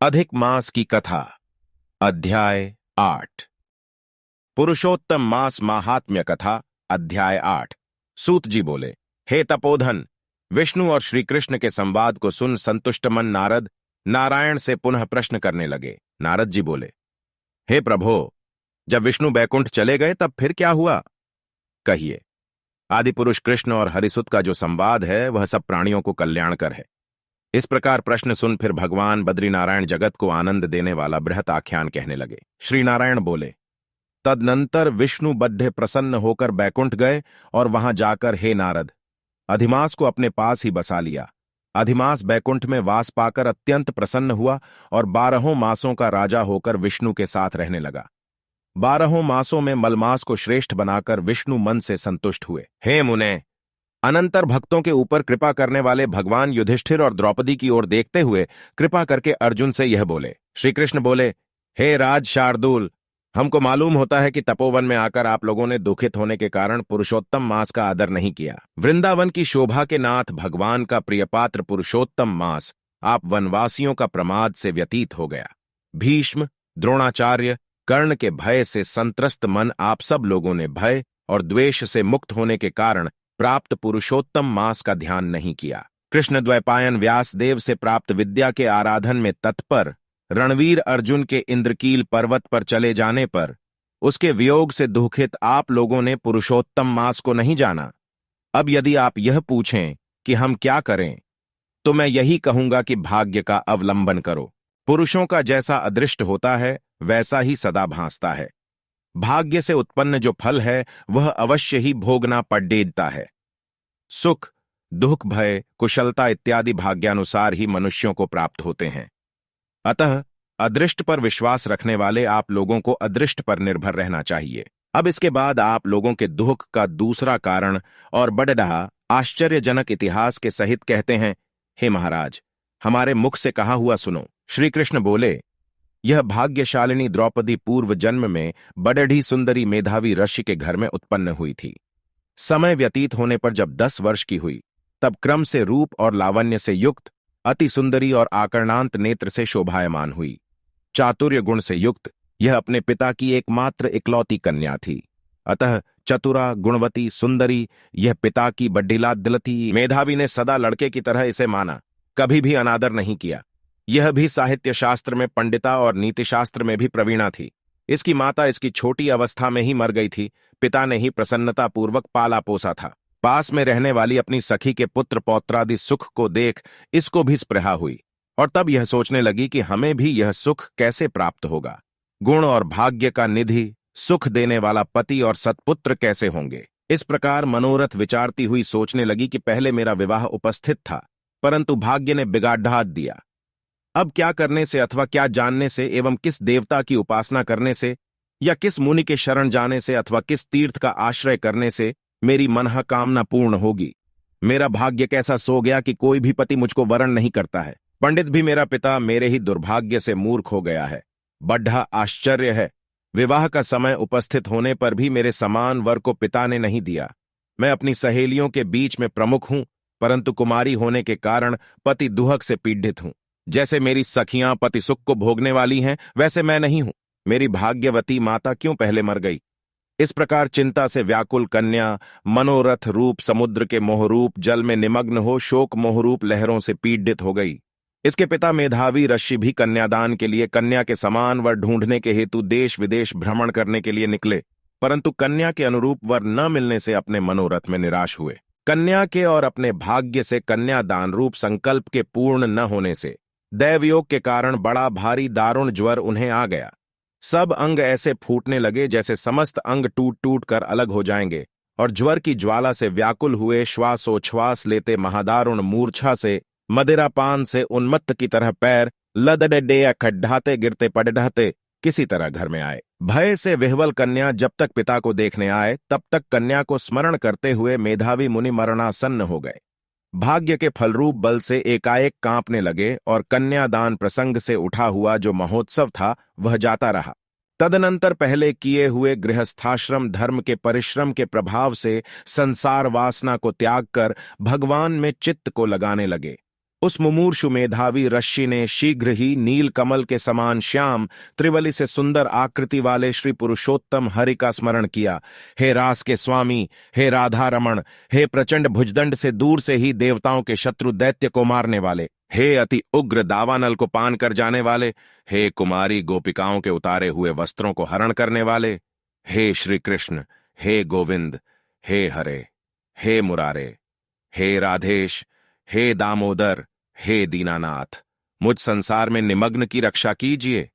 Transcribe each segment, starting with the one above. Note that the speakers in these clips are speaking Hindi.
अधिक मास की कथा। अध्याय 8। पुरुषोत्तम मास माहात्म्य कथा। अध्याय 8। सूत जी बोले, हे तपोधन, विष्णु और श्री कृष्ण के संवाद को सुन संतुष्ट मन नारद नारायण से पुनः प्रश्न करने लगे। नारद जी बोले, हे प्रभो, जब विष्णु बैकुंठ चले गए तब फिर क्या हुआ? कहिए। आदि पुरुष कृष्ण और हरिसुत का जो संवाद है वह सब प्राणियों को कल्याणकर है। इस प्रकार प्रश्न सुन फिर भगवान बद्रीनारायण जगत को आनंद देने वाला बृहत आख्यान कहने लगे। श्री नारायण बोले, तदनंतर विष्णु बड्ढे प्रसन्न होकर बैकुंठ गए और वहां जाकर हे नारद, अधिमास को अपने पास ही बसा लिया। अधिमास बैकुंठ में वास पाकर अत्यंत प्रसन्न हुआ और 12 मासों का राजा होकर विष्णु के साथ रहने लगा। 12 मासों में मलमास को श्रेष्ठ बनाकर विष्णु मन से संतुष्ट हुए। हे मुने, अनंतर भक्तों के ऊपर कृपा करने वाले भगवान युधिष्ठिर और द्रौपदी की ओर देखते हुए कृपा करके अर्जुन से यह बोले। श्री कृष्ण बोले, हे राज शार्दूल, हमको मालूम होता है कि तपोवन में आकर आप लोगों ने दुखित होने के कारण पुरुषोत्तम मास का आदर नहीं किया। वृंदावन की शोभा के नाथ भगवान का प्रियपात्र पुरुषोत्तम मास आप वनवासियों का प्रमाद से व्यतीत हो गया। भीष्म, द्रोणाचार्य, कर्ण के भय से संत्रस्त मन आप सब लोगों ने भय और द्वेष से मुक्त होने के कारण प्राप्त पुरुषोत्तम मास का ध्यान नहीं किया। कृष्ण द्वैपायन व्यासदेव से प्राप्त विद्या के आराधन में तत्पर रणवीर अर्जुन के इंद्रकील पर्वत पर चले जाने पर उसके वियोग से दुखित आप लोगों ने पुरुषोत्तम मास को नहीं जाना। अब यदि आप यह पूछें कि हम क्या करें, तो मैं यही कहूंगा कि भाग्य का अवलंबन करो। पुरुषों का जैसा अदृष्ट होता है वैसा ही सदा भांसता है। भाग्य से उत्पन्न जो फल है वह अवश्य ही भोगना पड़ेता है। सुख, दुख, भय, कुशलता इत्यादि भाग्यानुसार ही मनुष्यों को प्राप्त होते हैं। अतः अदृष्ट पर विश्वास रखने वाले आप लोगों को अदृष्ट पर निर्भर रहना चाहिए। अब इसके बाद आप लोगों के दुख का दूसरा कारण और बड़डहा आश्चर्यजनक इतिहास के सहित कहते हैं। हे महाराज, हमारे मुख से कहा हुआ सुनो। श्री कृष्ण बोले, यह भाग्यशालिनी द्रौपदी पूर्व जन्म में बड़ढ़ी सुंदरी मेधावी ऋषि के घर में उत्पन्न हुई थी। समय व्यतीत होने पर जब 10 वर्ष की हुई तब क्रम से रूप और लावण्य से युक्त अति सुंदरी और आकर्णांत नेत्र से शोभायमान हुई। चातुर्य गुण से युक्त यह अपने पिता की एकमात्र इकलौती कन्या थी। अतः चतुरा, गुणवती, सुंदरी यह पिता की बड्ढीला दिलती मेधावी ने सदा लड़के की तरह इसे माना, कभी भी अनादर नहीं किया। यह भी साहित्य शास्त्र में पंडिता और नीतिशास्त्र में भी प्रवीणा थी। इसकी माता इसकी छोटी अवस्था में ही मर गई थी। पिता ने ही प्रसन्नतापूर्वक पाला पोसा था। पास में रहने वाली अपनी सखी के पुत्र पौत्रादि सुख को देख इसको भी स्पृहा हुई और तब यह सोचने लगी कि हमें भी यह सुख कैसे प्राप्त होगा। गुण और भाग्य का निधि, सुख देने वाला पति और सत्पुत्र कैसे होंगे। इस प्रकार मनोरथ विचारती हुई सोचने लगी कि पहले मेरा विवाह उपस्थित था, परंतु भाग्य ने बिगाड़ ढाट दिया। अब क्या करने से अथवा क्या जानने से एवं किस देवता की उपासना करने से या किस मुनि के शरण जाने से अथवा किस तीर्थ का आश्रय करने से मेरी मनः कामना पूर्ण होगी। मेरा भाग्य कैसा सो गया कि कोई भी पति मुझको वरण नहीं करता है। पंडित भी मेरा पिता मेरे ही दुर्भाग्य से मूर्ख हो गया है। बड्ढा आश्चर्य है, विवाह का समय उपस्थित होने पर भी मेरे समान वर को पिता ने नहीं दिया। मैं अपनी सहेलियों के बीच में प्रमुख हूं, परंतु कुमारी होने के कारण पति दुहक से पीड़ित हूं। जैसे मेरी सखियां पति सुख को भोगने वाली हैं, वैसे मैं नहीं हूं। मेरी भाग्यवती माता क्यों पहले मर गई? इस प्रकार चिंता से व्याकुल कन्या मनोरथ रूप समुद्र के मोहरूप जल में निमग्न हो शोक मोहरूप लहरों से पीड़ित हो गई। इसके पिता मेधावी ऋषि भी कन्यादान के लिए कन्या के समान वर ढूंढने के हेतु देश विदेश भ्रमण करने के लिए निकले, परंतु कन्या के अनुरूप वर न मिलने से अपने मनोरथ में निराश हुए। कन्या के और अपने भाग्य से कन्यादान रूप संकल्प के पूर्ण न होने से दैवयोग के कारण बड़ा भारी दारुण ज्वर उन्हें आ गया। सब अंग ऐसे फूटने लगे जैसे समस्त अंग टूट टूट कर अलग हो जाएंगे और ज्वर की ज्वाला से व्याकुल हुए श्वासोच्छ्वास लेते महादारुण मूर्छा से मदिरापान से उन्मत्त की तरह पैर लदडे या खड्ढाते गिरते पड़ढाते किसी तरह घर में आए। भय से विह्वल कन्या जब तक पिता को देखने आए तब तक कन्या को स्मरण करते हुए मेधावी मुनि मरणासन्न हो गए। भाग्य के फलरूप बल से एकाएक कांपने लगे और कन्यादान प्रसंग से उठा हुआ जो महोत्सव था वह जाता रहा। तदनंतर पहले किए हुए गृहस्थाश्रम धर्म के परिश्रम के प्रभाव से संसार वासना को त्याग कर भगवान में चित्त को लगाने लगे। उस मुमूर्षु मेधावी ऋषि ने शीघ्र ही नील कमल के समान श्याम त्रिवली से सुंदर आकृति वाले श्री पुरुषोत्तम हरि का स्मरण किया। हे रास के स्वामी, हे राधा रमण, हे प्रचंड भुजदंड से दूर से ही देवताओं के शत्रु दैत्य को मारने वाले, हे अति उग्र दावानल को पान कर जाने वाले, हे कुमारी गोपिकाओं के उतारे हुए वस्त्रों को हरण करने वाले, हे श्री कृष्ण, हे गोविंद, हे हरे, हे मुरारे, हे राधेश, हे दामोदर, हे दीनानाथ, मुझ संसार में निमग्न की रक्षा कीजिए।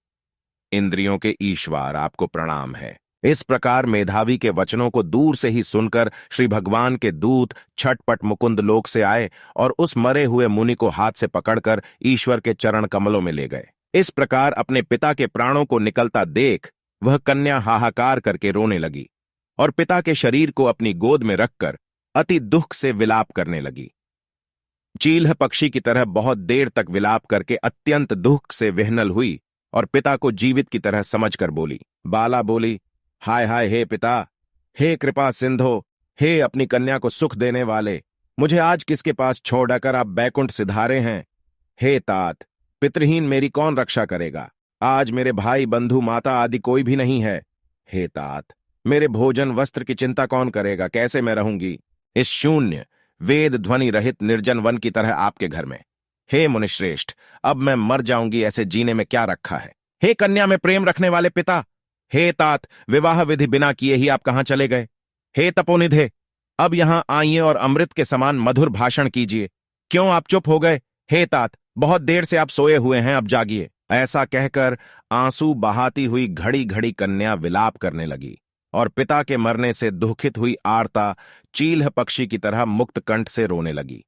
इंद्रियों के ईश्वर आपको प्रणाम है। इस प्रकार मेधावी के वचनों को दूर से ही सुनकर श्री भगवान के दूत छटपट मुकुंद लोक से आए और उस मरे हुए मुनि को हाथ से पकड़कर ईश्वर के चरण कमलों में ले गए। इस प्रकार अपने पिता के प्राणों को निकलता देख वह कन्या हाहाकार करके रोने लगी और पिता के शरीर को अपनी गोद में रखकर अति दुख से विलाप करने लगी। चील्ह पक्षी की तरह बहुत देर तक विलाप करके अत्यंत दुख से विह्वल हुई और पिता को जीवित की तरह समझकर बोली। बाला बोली, हाय हाय हे पिता, हे कृपा सिंधो, हे अपनी कन्या को सुख देने वाले, मुझे आज किसके पास छोड़कर आप बैकुंठ सिधारे हैं। हे तात, पितृहीन मेरी कौन रक्षा करेगा। आज मेरे भाई बंधु माता आदि कोई भी नहीं है। हे तात, मेरे भोजन वस्त्र की चिंता कौन करेगा, कैसे मैं रहूंगी इस शून्य वेद ध्वनि रहित निर्जन वन की तरह आपके घर में। हे मुनिश्रेष्ठ, अब मैं मर जाऊंगी, ऐसे जीने में क्या रखा है। हे कन्या में प्रेम रखने वाले पिता, हे तात, विवाह विधि बिना किए ही आप कहां चले गए। हे तपोनिधे, अब यहां आइए और अमृत के समान मधुर भाषण कीजिए। क्यों आप चुप हो गए। हे तात, बहुत देर से आप सोए हुए हैं, अब जागिए। ऐसा कहकर आंसू बहाती हुई घड़ी घड़ी कन्या विलाप करने लगी और पिता के मरने से दुखित हुई आर्ता चील्ह पक्षी की तरह मुक्त कंठ से रोने लगी।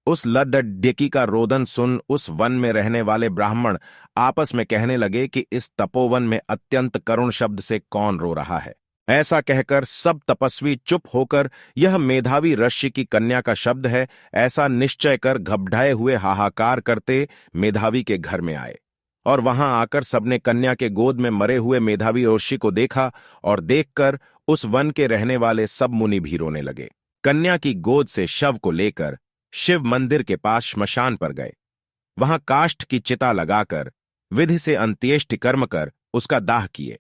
उस लड्डड्यकी का रोदन सुन उस वन में रहने वाले ब्राह्मण आपस में कहने लगे कि इस तपोवन में अत्यंत करुण शब्द से कौन रो रहा है। ऐसा कहकर सब तपस्वी चुप होकर यह मेधावी ऋषि की कन्या का शब्द है ऐसा निश्चय कर घबराए हुए हाहाकार करते मेधावी के घर में आए और वहां आकर सबने कन्या के गोद में मरे हुए मेधावी ऋषि को देखा और देखकर उस वन के रहने वाले सब मुनि भी रोने लगे। कन्या की गोद से शव को लेकर शिव मंदिर के पास श्मशान पर गए। वहां काष्ठ की चिता लगाकर विधि से अंत्येष्टि कर्म कर उसका दाह किए।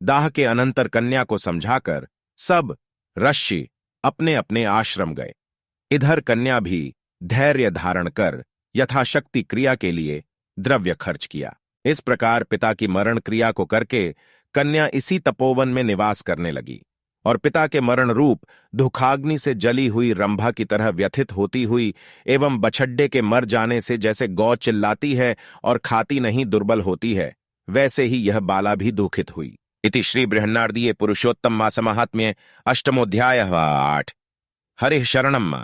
दाह के अनंतर कन्या को समझाकर सब ऋषि अपने अपने आश्रम गए। इधर कन्या भी धैर्य धारण कर यथाशक्ति क्रिया के लिए द्रव्य खर्च किया। इस प्रकार पिता की मरण क्रिया को करके कन्या इसी तपोवन में निवास करने लगी और पिता के मरण रूप दुखाग्नि से जली हुई रंभा की तरह व्यथित होती हुई एवं बछड्डे के मर जाने से जैसे गौ चिल्लाती है और खाती नहीं दुर्बल होती है, वैसे ही यह बाला भी दुखित हुई। इति श्री बृहन्नारदीये पुरुषोत्तम मास महात्म्ये अष्टमोऽध्यायः 8। हरिः शरणम्।